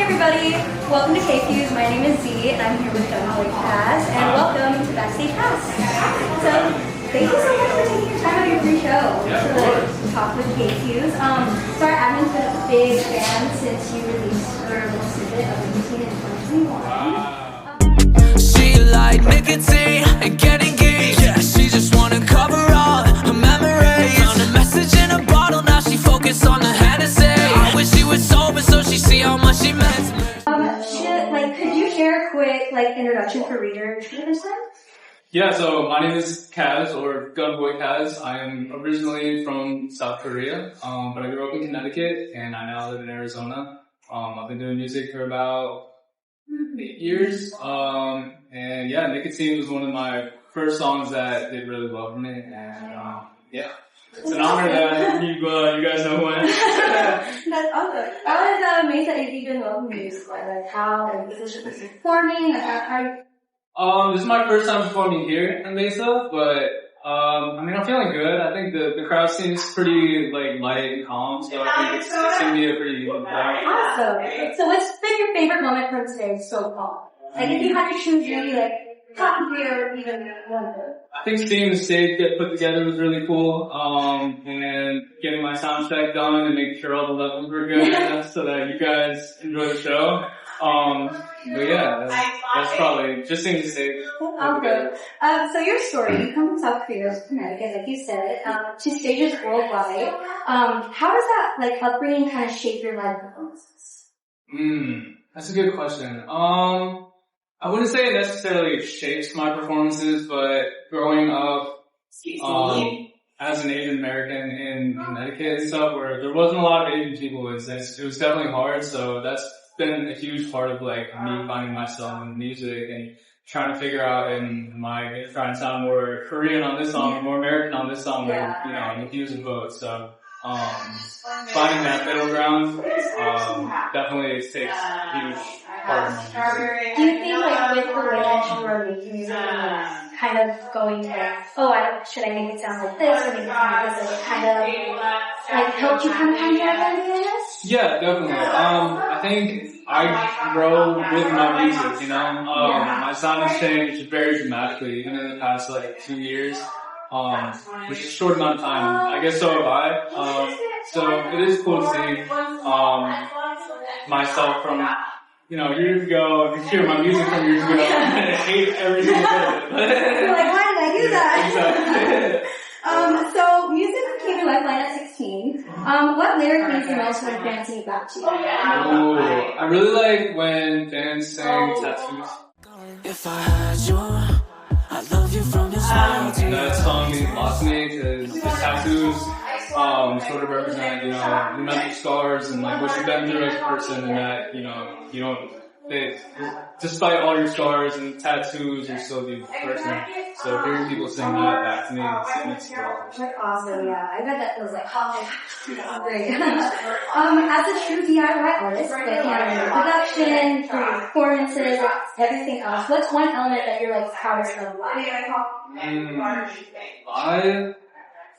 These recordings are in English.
everybody, welcome to K-Fuse. My name is Z and I'm here with Gunboy Kaz, and welcome to Backstage Pass. So thank you so much for taking your time out of your free show to talk with K-Fuse. So our admin's been a big fan since you released your little snippet of Nicotine in 2021. She like nicotine and get engaged. Yeah, she just wanna cover all her memories. Found a message in a bottle, now she focused on the Hennessy. I wish she was sober so she see how much she meant to me. Could you share a quick introduction for readers for this time? Yeah, so my name is Kaz, or Gunboy Kaz. I am originally from South Korea, but I grew up in Connecticut, and I now live in Arizona. I've been doing music for about 8 years, and yeah, Nicotine was one of my first songs that did really well for me, and yeah. It's an honor that you guys know when. That's awesome. How is Mesa AV doing well for you? Like how is it performing? This is my first time performing here in Mesa, but I mean I'm feeling good. I think the crowd seems pretty light and calm, so I think it's gonna be a pretty good night. Awesome. So what's been your favorite moment from today so far? Like if you had to choose maybe top 3 or even one. I think seeing the stage get put together was really cool, and getting my sound check done and making sure all the levels were good so that you guys enjoy the show. But yeah, that's probably just seeing the stage. Okay. So your story, you come from South Korea, Connecticut, like you said, to stages worldwide. How does that upbringing kind of shape your live performances? That's a good question. I wouldn't say it necessarily shapes my performances, but growing up, as an Asian American in Connecticut and stuff, where there wasn't a lot of Asian people, it was definitely hard, so that's been a huge part of me finding myself in music and trying to figure out trying to sound more Korean on this song, or more American on this song, and infuse them both, so finding that middle ground definitely takes a huge part of my music. Do you think with the way that you are making music and kind of going should I make it sound like this or make it sound like this, it kind of helped you kind of find your identity in this? Yeah, definitely. I think I grow with my music, my sound has changed very dramatically even in the past 2 years. Which is a short amount of time. I guess so have I. So it is cool to see, myself from, years ago, and hear my music from years ago, and I hate every single bit of it. You're like, why did I do that? Exactly. So music became your lifeline at 16. What lyric means the most when fans sing back to you? I really like when fans sing Tattoos. If I had you, I love you from your smile. That song means a lot to me because the tattoos sort of represent, the mental scars and what you've been through as a person, and that, you don't, despite all your scars and tattoos, you're still a beautiful person. So hearing people sing that back to me, it makes me feel That's awesome, yeah. I bet that feels great. As a true DIY artist, with your production, your performances, everything else, what's one element that you're proudest of?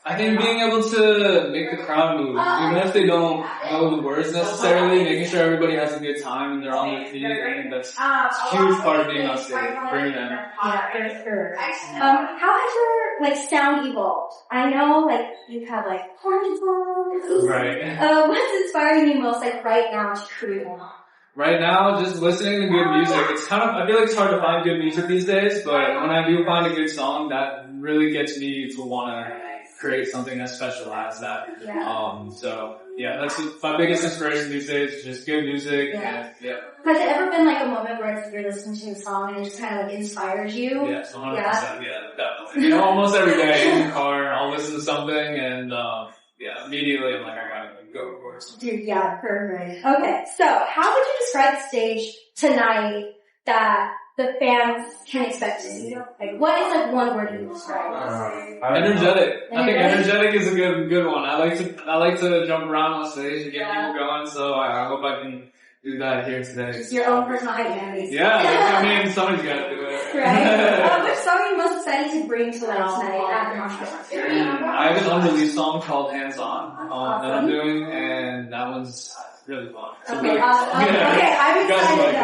I think being able to make the crowd move, even if they don't know the words necessarily, making sure everybody has a good time and they're on their feet, I think that's a huge part of being on stage, bringing them. Yeah, for sure. How has your sound evolved? I know you've had horny songs. Right. What's inspiring you most right now to create one? Right now, just listening to good music. It's I feel like it's hard to find good music these days, but when I do find a good song, that really gets me to want to create something as special as that. Yeah. So yeah, that's my biggest inspiration these days, just good music. Yeah. And, yeah. Has it ever been a moment where you're listening to a song and it just kind of inspires you? Yes, 100%. Yeah, definitely. Almost every day in the car, I'll listen to something and immediately I'm like, I gotta go record something. Dude, yeah, perfect. Okay, so how would you describe the stage tonight that the fans can expect to see? What is one word you describe? Energetic. I think energetic is a good one. I like to jump around on stage and get people going, so I hope I can do that here today. Just your own personal identity. Yeah, somebody's gotta do it. Right. Which song are you most excited to bring to life tonight at the Mosh Pit? I have an unreleased song called Hands On that I'm doing, and that one's really fun. So Okay, really, awesome. Okay, I'm Guys excited like it.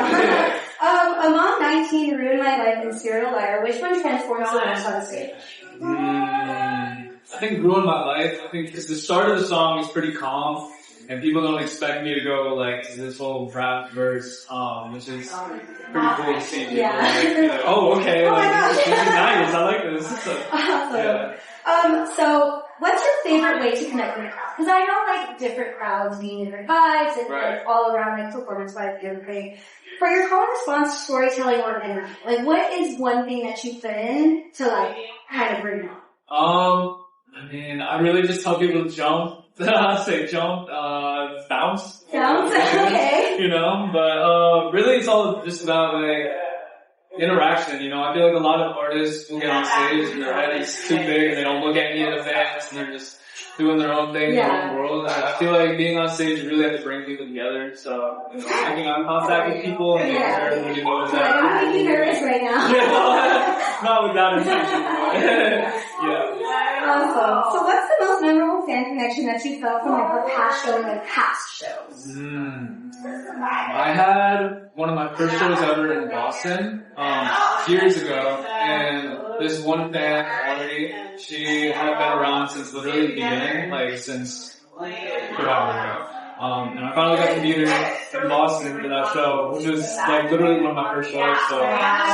now. A Mom 19, Ruined My Life, and Serial Liar. Which one transforms the most on stage? I think Ruin My Life. I think because the start of the song is pretty calm, and people don't expect me to go like to this whole rap verse, which is pretty cool to see. People Yeah. like, oh, okay, Oh my like, this is gosh. nice. I like this. So, Awesome. yeah. So what's your favorite way to connect with a crowd? Because I know like different crowds mean different vibes and Right. like all around like performance vibes and everything. For your call and response, storytelling, or energy, like what is one thing that you put in to like kind of bring it out? I mean, I really just tell people to jump. Say jump, bounce. Sounds okay. You know, but really it's all just about like interaction, you know. I feel like a lot of artists will get on stage and their head is too big and they don't look at any of the fans and they're just doing their own thing in their own world. And I feel like being on stage, you really have to bring people together. So, you know, making eye contact with people and making sure everybody knows So like, I'm that. making you nervous right now. Not with that intention, but yeah. Awesome. So what's the most memorable fan connection that you felt from like a past show and like past shows? I had one of my first shows ever in Boston, years ago, and this one fan, Valerie, she had been around since literally the beginning, like since forever ago. And I finally got to meet her in Boston for that show, which was like literally one of my first shows, so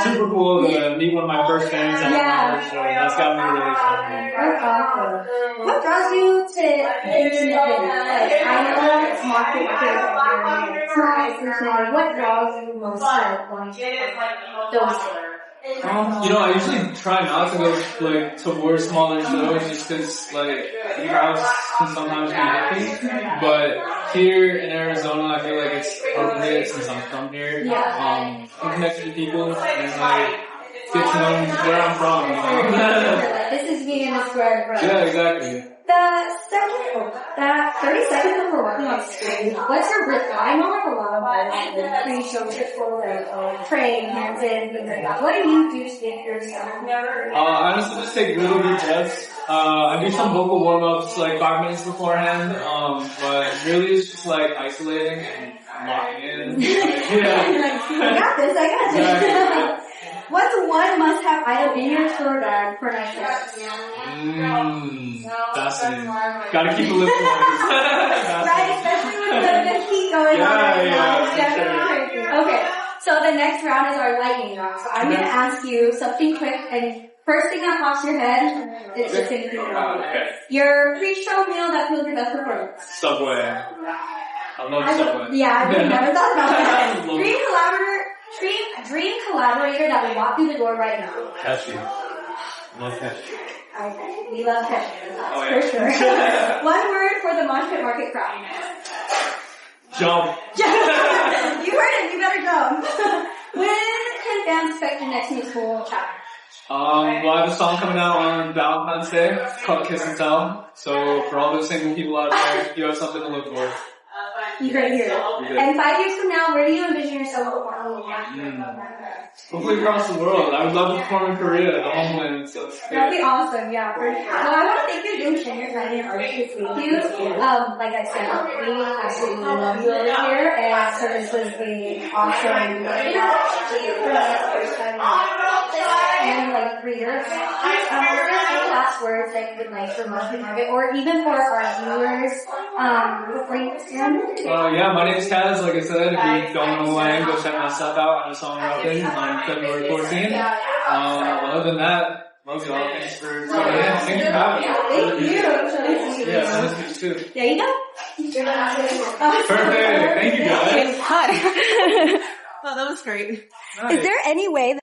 super cool to meet one of my first fans at my first show. That's got me really excited. That's awesome. What draws you to independent? Like, I know it's market personality. What draws you most to launch those things? You know, I usually try not to go like towards smaller shows just because like the crowds can sometimes be iffy. But here in Arizona, I feel like it's appropriate since I'm from here. I'm connected to people and like get to know where I'm from. You know? This is me and this is where I'm from. Yeah, exactly. That 30 seconds before walking on stage, what's your ritual? I know like a lot of artists pre-show ritual, like praying, hands in, things like that. What do you do to get yourself? I honestly just take little deep breaths. I do some vocal warm-ups like 5 minutes beforehand, but really it's just like isolating and locking in. I got this. Exactly. What's one must-have item in your tour bag for night shows? Fascinating. Gotta keep the lip warm. Right, especially with the heat going on right now. It's definitely crazy. Okay, so the next round is our lightning round. So I'm gonna ask you something quick, and first thing that pops your head is just anything wrong. Okay. Your pre-show meal that fuels your best performance. Subway. I love Subway. Yeah, I've never thought about that. Love Dream collaborator that will walk through the door right now. Cashew. Love cashew. Okay, we love cashew. Oh, yeah. For sure. One word for the Mosh Pit Market crowd. Jump. You heard it, you better jump. When can fans expect your next musical chapter? Well, I have a song coming out on Valentine's Day called Kiss and Tell. So for all those single people out there, you have something to look for. You heard it here. And 5 years from now, where do you envision yourself performing? Hopefully across the world. I would love to perform in Korea, the homeland. So That'd be awesome, yeah, for sure. Well, I want to thank you again for sharing your time and artist with you. Like I said, we absolutely love you over here, and so this was an awesome and like 3 years. Any last words that you would like for Mosh Pit Market, or even for our viewers, before you stand? yeah, my name's Kaz. Like I said, if you don't know who I am, go check my stuff out on the song Roughing on February 14th. Other than that, love you all. Thanks for coming in. Thank you for having me. Thank you. Yeah, nice to meet you too. There you go. Perfect. Thank you guys. Hi. Oh, that was great. Nice. Is there any way that